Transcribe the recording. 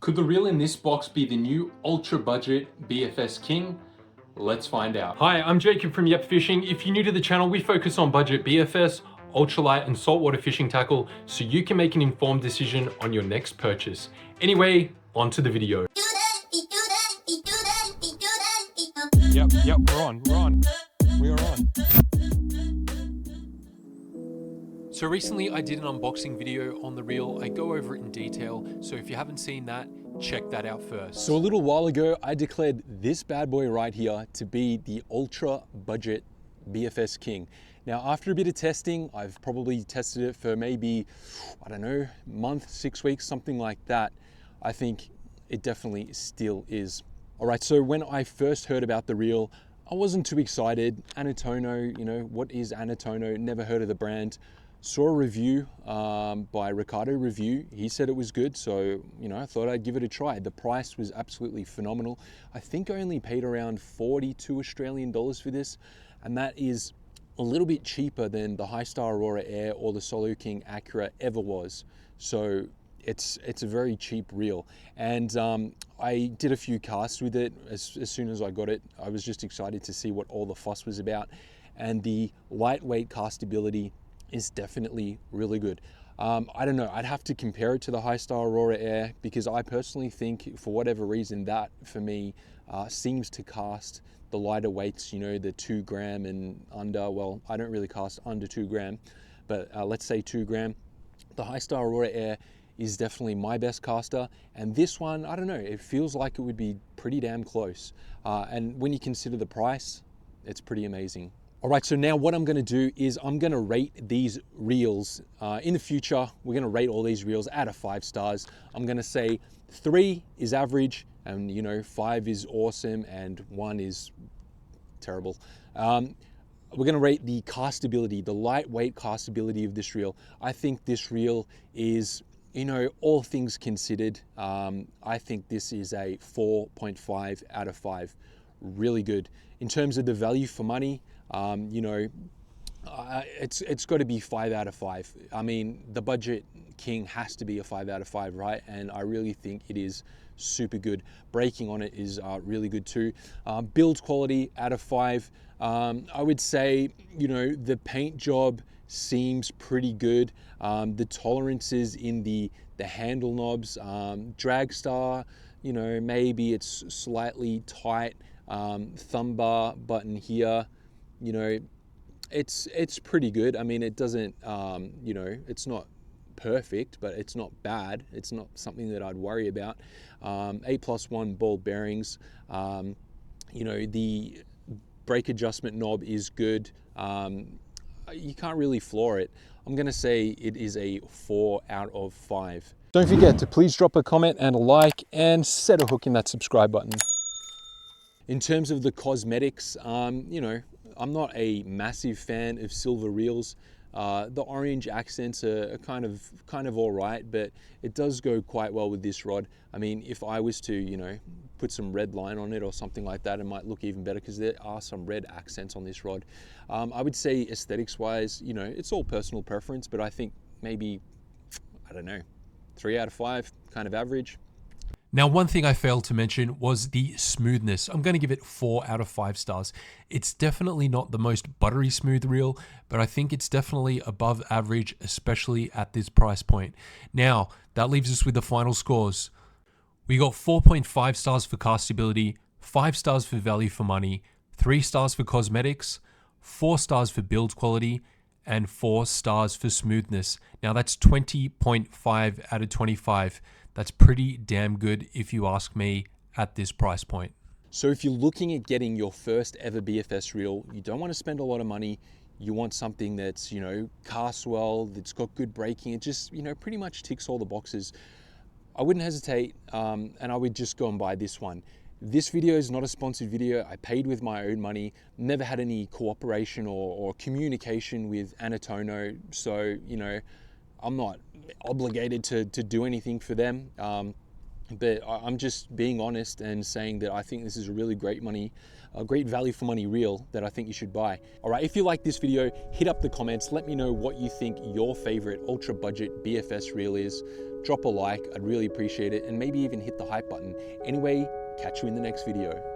Could the reel in this box be the new ultra budget BFS King? Let's find out. Hi, I'm Jacob from BFS Fishing. If you're new to the channel, we focus on budget BFS, ultralight and saltwater fishing tackle so you can make an informed decision on your next purchase. Anyway, on to the video. Yep, we're on. We are on. So recently I did an unboxing video on the reel. I go over it in detail, so if you haven't seen that, check that out first. So a little while ago, I declared this bad boy right here to be the ultra budget BFS King. Now, after a bit of testing, I've probably tested it for maybe, I don't know, month, 6 weeks, something like that. I think it definitely still is. All right, so when I first heard about the reel, I wasn't too excited. Anatono, what is Anatono? Never heard of the brand. Saw a review by Ricardo Review. He said it was good, so I thought I'd give it a try. The price was absolutely phenomenal. I think I only paid around 42 Australian dollars for this, and that is a little bit cheaper than the High Star Aurora Air or the Solo King Accura ever was. So it's a very cheap reel, and I did a few casts with it. As soon as I got it, I was just excited to see what all the fuss was about, and the lightweight castability is definitely really good. I don't know, I'd have to compare it to the High Star Aurora Air, because I personally think, for whatever reason, that for me seems to cast the lighter weights, the 2 gram and under. Well, I don't really cast under 2 gram, but let's say 2 gram. The High Star Aurora Air is definitely my best caster, and this one, I don't know, it feels like it would be pretty damn close. And when you consider the price, it's pretty amazing. All right, so now what I'm gonna do is I'm gonna rate these reels. In the future, we're gonna rate all these reels out of 5 stars. I'm gonna say 3 is average, and 5 is awesome, and 1 is terrible. We're gonna rate the castability, the lightweight castability of this reel. I think this reel is, all things considered, I think this is a 4.5 out of 5. Really good. In terms of the value for money, it's got to be 5 out of 5. I mean, the budget King has to be a 5 out of 5, right? And I really think it is super good. Braking on it is really good too. Build quality out of 5. I would say, the paint job seems pretty good. The tolerances in the handle knobs, drag star, maybe it's slightly tight. Thumb bar button here, it's pretty good. I mean, it doesn't, it's not perfect, but it's not bad. It's not something that I'd worry about. 8+1 ball bearings. The brake adjustment knob is good. You can't really floor it. I'm gonna say it is a 4 out of 5. Don't forget to please drop a comment and a like, and set a hook in that subscribe button. In terms of the cosmetics, I'm not a massive fan of silver reels. The orange accents are kind of all right, but it does go quite well with this rod. I mean, if I was to, put some red line on it or something like that, it might look even better, because there are some red accents on this rod. I would say aesthetics wise, it's all personal preference, but I think maybe, I don't know, 3 out of 5, kind of average. Now, one thing I failed to mention was the smoothness. I'm going to give it 4 out of 5 stars. It's definitely not the most buttery smooth reel, but I think it's definitely above average, especially at this price point. Now, that leaves us with the final scores. We got 4.5 stars for castability, 5 stars for value for money, 3 stars for cosmetics, 4 stars for build quality, and 4 stars for smoothness. Now, that's 20.5 out of 25. That's pretty damn good if you ask me at this price point. So if you're looking at getting your first ever BFS reel, you don't want to spend a lot of money. You want something that's, casts well, that's got good braking. It just, pretty much ticks all the boxes. I wouldn't hesitate, and I would just go and buy this one. This video is not a sponsored video. I paid with my own money, never had any cooperation or communication with Anatono. So, I'm not obligated to do anything for them, but I'm just being honest and saying that I think this is a really great value for money reel that I think you should buy. All right, if you like this video, hit up the comments. Let me know what you think your favorite ultra budget BFS reel is. drop a like, I'd really appreciate it, and maybe even hit the hype button. Anyway, catch you in the next video.